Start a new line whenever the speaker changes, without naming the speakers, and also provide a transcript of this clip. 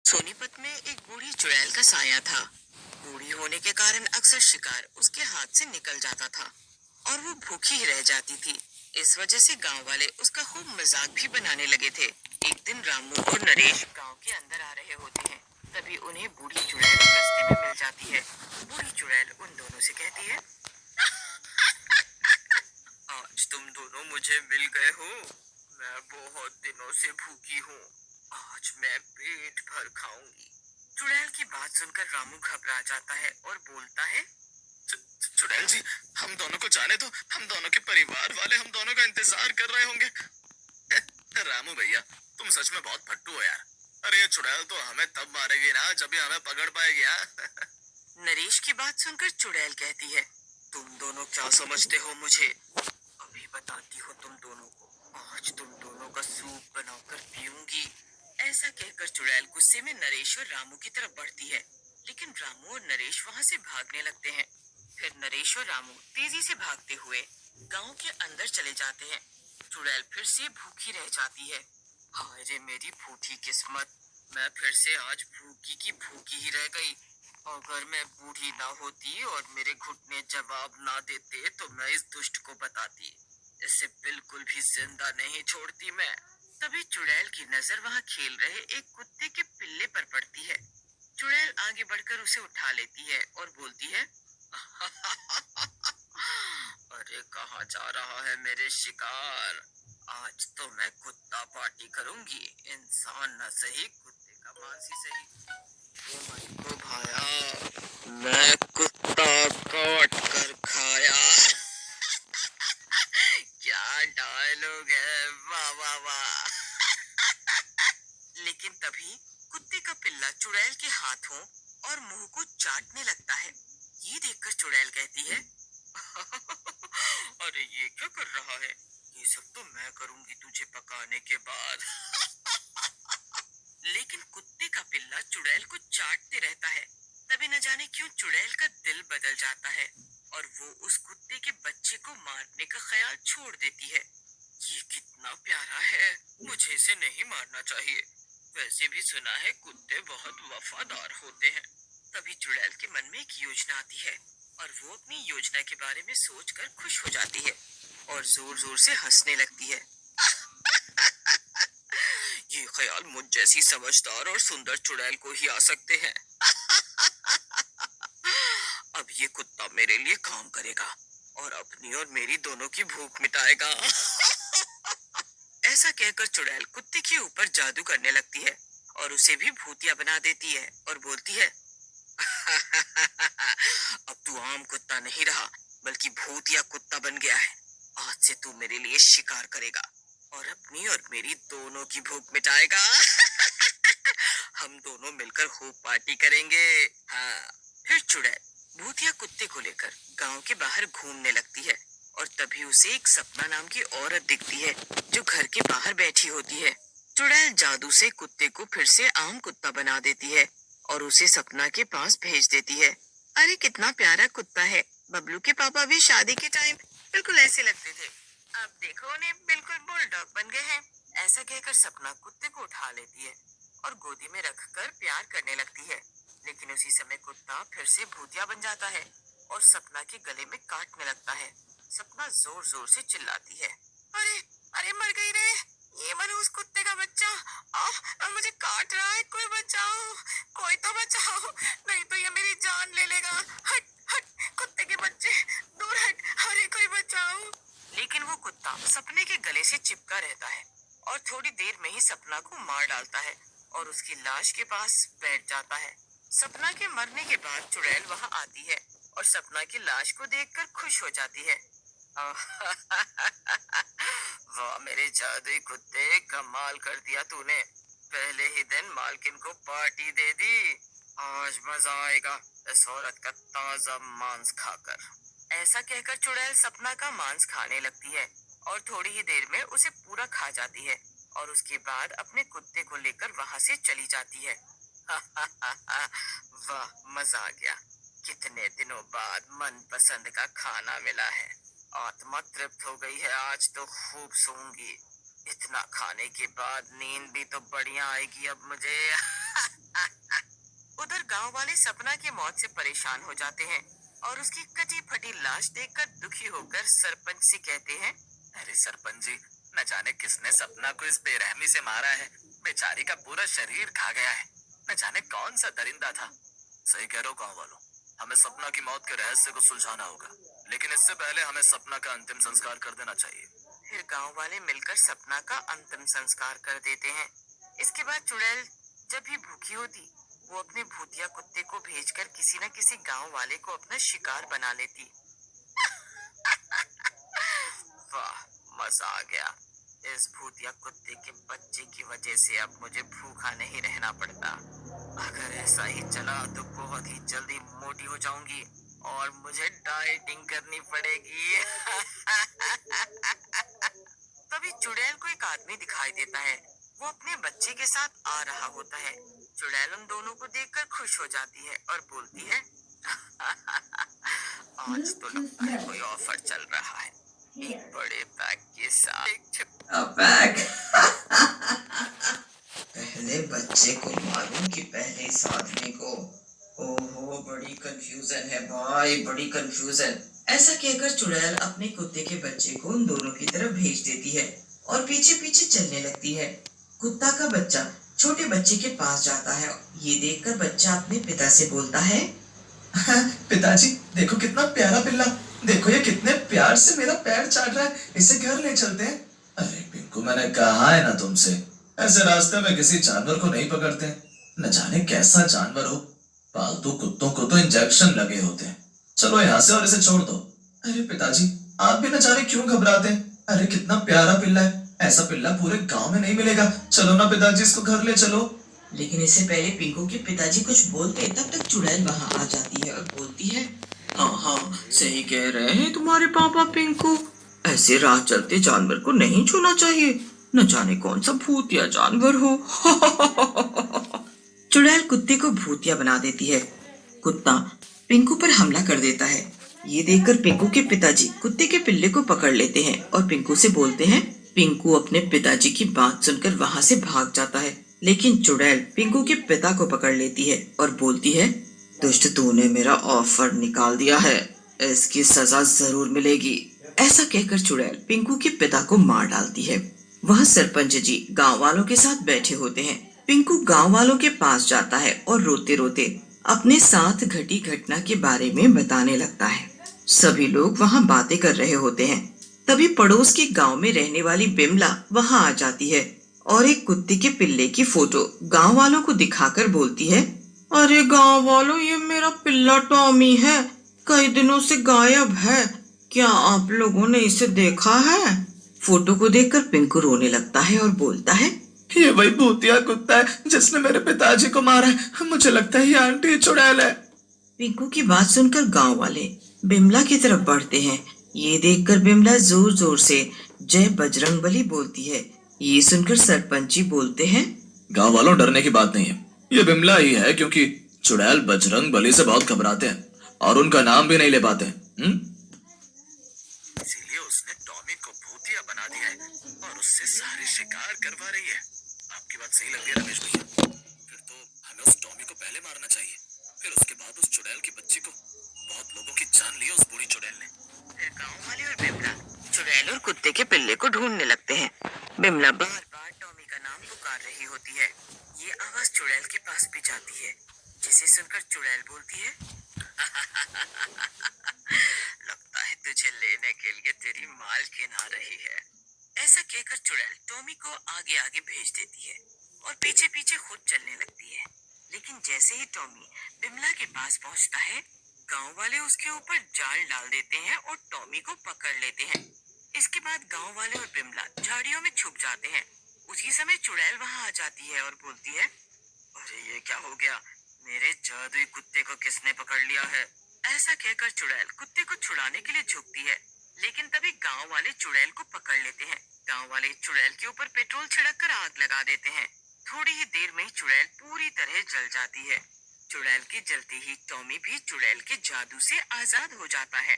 सोनीपत में एक बूढ़ी चुड़ैल का साया था। बूढ़ी होने के कारण अक्सर शिकार उसके हाथ से निकल जाता था और वो भूखी ही रह जाती थी। इस वजह से गांव वाले उसका खूब मजाक भी बनाने लगे थे। एक दिन रामू और नरेश गांव के अंदर आ रहे होते हैं। तभी उन्हें बूढ़ी चुड़ैल रास्ते में मिल जाती है। बूढ़ी चुड़ैल उन दोनों से कहती है, आज तुम दोनों मुझे मिल गए हो। मैं बहुत दिनों से भूखी हूँ। आज मैं पेट भर खाऊंगी। चुड़ैल की बात सुनकर रामू घबरा जाता है और बोलता है, चुड़ैल जी, हम दोनों को जाने दो। हम दोनों के परिवार वाले हम दोनों का इंतजार कर रहे होंगे। रामू भैया, तुम सच में बहुत फट्टू हो यार। अरे ये चुड़ैल तो हमें तब मारेगी ना जब ये हमें पकड़ पाएगी। हाँ? नरेश की बात सुनकर चुड़ैल कहती है, तुम दोनों क्या समझते हो मुझे? अभी बताती हो तुम दोनों को। आज तुम दोनों का सूप बनाकर पीऊंगी। ऐसा कहकर चुड़ैल गुस्से में नरेश और रामू की तरफ बढ़ती है। लेकिन रामू और नरेश वहां से भागने लगते हैं। फिर नरेश और रामू तेजी से भागते हुए गांव के अंदर चले जाते हैं। चुड़ैल फिर से भूखी रह जाती है। हाय रे मेरी फूटी किस्मत, मैं फिर से आज भूखी की भूखी ही रह गई। अगर मैं बूढ़ी ना होती और मेरे घुटने जवाब ना देते तो मैं इस दुष्ट को बताती। इसे बिल्कुल भी जिंदा नहीं छोड़ती मैं। तभी चुड़ैल की नजर वहां खेल रहे एक कुत्ते के पिल्ले पर पड़ती है। चुड़ैल आगे बढ़कर उसे उठा लेती है और बोलती है, अरे कहाँ जा रहा है मेरे शिकार? आज तो मैं कुत्ता पार्टी करूंगी। इंसान न सही, कुत्ते का मांस ही सही। ओ भाई को भाया, मैं कुत्ता काट कर खाया। क्या डायलॉग है, वाह वाह वाह। लेकिन तभी कुत्ते का पिल्ला चुड़ैल के हाथों और मुंह को चाटने लगता है। ये देखकर चुड़ैल कहती है, अरे ये क्या कर रहा है? ये सब तो मैं करूंगी तुझे पकाने के बाद। लेकिन कुत्ते का पिल्ला चुड़ैल को चाटते रहता है। तभी न जाने क्यों चुड़ैल का दिल बदल जाता है और वो उस कुत्ते के बच्चे को मारने का ख्याल छोड़ देती है। ये कितना प्यारा है, मुझे इसे नहीं मारना चाहिए। वैसे भी सुना है कुत्ते बहुत वफादार होते हैं। तभी चुड़ैल के मन में एक योजना आती है और वो अपनी योजना के बारे में सोचकर खुश हो जाती है और जोर जोर से हंसने लगती है। ये ख्याल मुझ जैसी समझदार और सुंदर चुड़ैल को ही आ सकते हैं। अब ये कुत्ता मेरे लिए काम करेगा और अपनी और मेरी दोनों की भूख मिटाएगा। ऐसा कहकर चुड़ैल कुत्ते के ऊपर जादू करने लगती है और उसे भी भूतिया बना देती है और बोलती है, अब तू आम कुत्ता नहीं रहा बल्कि भूतिया कुत्ता बन गया है। आज से तू मेरे लिए शिकार करेगा और अपनी और मेरी दोनों की भूख मिटाएगा। हम दोनों मिलकर खूब पार्टी करेंगे। हाँ। फिर चुड़ैल भूतिया कुत्ते को लेकर गांव के बाहर घूमने लगती है और तभी उसे एक सपना नाम की औरत दिखती है जो घर के बाहर बैठी होती है। चुड़ैल जादू से कुत्ते को फिर से आम कुत्ता बना देती है और उसे सपना के पास भेज देती है। अरे कितना प्यारा कुत्ता है। बबलू के पापा भी शादी के टाइम बिल्कुल ऐसे लगते थे। अब देखो उन्हें बिल्कुल बुलडॉग बन गए हैं। ऐसा कहकर सपना कुत्ते को उठा लेती है और गोदी में रखकर प्यार करने लगती है। लेकिन उसी समय कुत्ता फिर से भूतिया बन जाता है और सपना के गले में काटने लगता है। सपना जोर जोर से चिल्लाती है, अरे अरे मर गई रे, ये मनहूस कुत्ते का बच्चा। मुझे काट रहा है, कोई बचाओ, कोई तो बचाओ, नहीं तो ये मेरी जान ले लेगा। हट हट कुत्ते के बच्चे, दूर हट, अरे कोई बचाओ। लेकिन वो कुत्ता सपने के गले से चिपका रहता है और थोड़ी देर में ही सपना को मार डालता है और उसकी लाश के पास बैठ जाता है। सपना के मरने के बाद चुड़ैल वहां आती है और सपना की लाश को देखकर खुश हो जाती है। वाह मेरे जादुई कुत्ते, कमाल कर दिया तूने। पहले ही दिन मालकिन को पार्टी दे दी। आज मजा आएगा इस औरत का ताजा मांस खाकर। ऐसा कहकर चुड़ैल सपना का मांस खाने लगती है और थोड़ी ही देर में उसे पूरा खा जाती है और उसके बाद अपने कुत्ते को लेकर वहां से चली जाती है। वाह मजा आ गया। कितने दिनों बाद मनपसंद का खाना मिला है। आत्मा तृप्त हो गई है, आज तो खूब सोऊंगी। इतना खाने के बाद नींद भी तो बढ़िया आएगी अब मुझे। गांव वाले सपना की मौत से परेशान हो जाते हैं और उसकी कटी फटी लाश देखकर दुखी होकर सरपंच से कहते हैं,
अरे सरपंच जी, न जाने किसने सपना को इस बेरहमी से मारा है। बेचारी का पूरा शरीर खा गया है। न जाने कौन सा दरिंदा था। सही कह रहे हो गाँव वालों, हमें सपना की मौत के रहस्य को सुलझाना होगा, लेकिन इससे पहले हमें सपना का अंतिम संस्कार कर देना चाहिए।
फिर गांव वाले मिलकर सपना का अंतिम संस्कार कर देते हैं। इसके बाद चुड़ैल जब भी भूखी होती, वो अपने भूतिया कुत्ते को भेजकर किसी न किसी गांव वाले को अपना शिकार बना लेती। वाह, मजा आ गया। इस भूतिया कुत्ते के बच्चे की वजह से अब मुझे भूखा नहीं रहना पड़ता। अगर ऐसा ही चला तो बहुत ही जल्दी मोटी हो जाऊंगी और मुझे डाइटिंग करनी पड़ेगी। तभी चुड़ैल को एक आदमी दिखाई देता है। वो अपने बच्चे के साथ आ रहा होता है। चुड़ैल उन दोनों को देखकर खुश हो जाती है और बोलती है, आज तो लगता है कोई ऑफर चल रहा है। एक बड़े पैक के साथ एक
पैक। पहले बच्चे को मारूं कि पहले इस आदमी को? ओहो, बड़ी कंफ्यूजन है भाई, बड़ी कंफ्यूजन। ऐसा कहकर चुड़ैल अपने कुत्ते के बच्चे को उन दोनों की तरफ भेज देती है और पीछे पीछे चलने लगती है। कुत्ता का बच्चा छोटे बच्चे के पास जाता है। ये देखकर बच्चा अपने पिता से बोलता है,
पिताजी देखो कितना प्यारा पिल्ला, देखो ये कितने प्यार से मेरा पैर चाट रहा है, इसे घर ले चलते हैं।
अरे पिंकू, मैंने कहा है ना तुमसे, ऐसे रास्ते में किसी जानवर को नहीं पकड़ते। न जाने कैसा जानवर हो। पालतू कुत्तों को तो इंजेक्शन लगे होते हैं। चलो यहाँ से और इसे छोड़ दो।
अरे पिताजी, आप भी न जाने क्यों घबराते हैं। अरे कितना प्यारा पिल्ला है, ऐसा पिल्ला पूरे गांव में नहीं मिलेगा। चलो ना पिताजी, इसको घर ले चलो।
लेकिन इससे पहले पिंकू के पिताजी कुछ बोलते तब तक चुड़ैल वहां आ जाती है और बोलती है,
हाँ हाँ, सही कह रहे हैं तुम्हारे पापा पिंकू। ऐसे राह चलते जानवर को नहीं छूना चाहिए, न जाने कौन सा भूतिया जानवर हो। चुड़ैल कुत्ते को भूतिया बना देती है। कुत्ता पिंकू पर हमला कर देता है। ये देखकर पिंकू के पिताजी कुत्ते के पिल्ले को पकड़ लेते हैं और पिंकू से बोलते हैं। पिंकू अपने पिताजी की बात सुनकर वहां से भाग जाता है, लेकिन चुड़ैल पिंकू के पिता को पकड़ लेती है और बोलती है, दुष्ट, तूने मेरा ऑफर निकाल दिया है, इसकी सजा जरूर मिलेगी। ऐसा कहकर चुड़ैल पिंकू के पिता को मार डालती है। वह सरपंच जी गांव वालों के साथ बैठे होते हैं। पिंकू गांव वालों के पास जाता है और रोते रोते अपने साथ घटी घटना के बारे में बताने लगता है। सभी लोग वहां बातें कर रहे होते हैं। तभी पड़ोस के गांव में रहने वाली बिमला वहां आ जाती है और एक कुत्ते के पिल्ले की फोटो गांव वालों को दिखाकर बोलती है, अरे गांव वालों, ये मेरा पिल्ला टॉमी है, कई दिनों से गायब है। क्या आप लोगों ने इसे देखा है? फोटो को देखकर पिंकू रोने लगता है और बोलता है,
ये वही भूतिया कुत्ता है जिसने मेरे पिताजी को मारा है। मुझे लगता है ये आंटी चुड़ैल है।
पिंकू की बात सुनकर गांव वाले बिमला की तरफ बढ़ते हैं। ये देखकर बिमला जोर जोर से जय बजरंगबली बोलती है। ये सुनकर सरपंच जी बोलते हैं,
गांव वालों, डरने की बात नहीं है, ये बिमला ही है, क्योंकि चुड़ैल बजरंगबली से बहुत घबराते हैं और उनका नाम भी नहीं ले पाते। इसीलिए उसने टॉमी को भूतिया बना दिया है और उससे सारे शिकार करवा रही है। आपकी बात सही लग रही है रमेश भैया। फिर तो हमें उस टॉमी को पहले मारना चाहिए, फिर उसके बाद उस चुड़ैल के बच्चे को। बहुत लोगों की जान ली उस बूढ़ी चुड़ैल ने।
फिर गांव वाले और बिमला चुड़ैल और कुत्ते के पिल्ले को ढूंढने लगते हैं। बिमला बार बार टॉमी का नाम पुकार रही होती है। ये आवाज चुड़ैल के पास भी जाती है, जिसे सुनकर चुड़ैल बोलती है, लगता है तुझे लेने के लिए तेरी मालकिन आ रही है। ऐसा कहकर चुड़ैल टॉमी को आगे आगे भेज देती है और पीछे पीछे खुद चलने लगती है। लेकिन जैसे ही टॉमी बिमला के पास पहुंचता है, गांव वाले उसके ऊपर जाल डाल देते हैं और टॉमी को पकड़ लेते हैं। इसके बाद गांव वाले और बिमला झाड़ियों में छुप जाते हैं। उसी समय चुड़ैल वहां आ जाती है और बोलती है, अरे ये क्या हो गया, मेरे जादुई कुत्ते को किसने पकड़ लिया है? ऐसा कहकर चुड़ैल कुत्ते को छुड़ाने के लिए झुकती है, लेकिन तभी गांव वाले चुड़ैल को पकड़ लेते हैं। गांव वाले चुड़ैल के ऊपर पेट्रोल छिड़ककर आग लगा देते हैं। थोड़ी ही देर में चुड़ैल पूरी तरह जल जाती है। चुड़ैल के जलते ही टॉमी भी चुड़ैल के जादू से आजाद हो जाता है।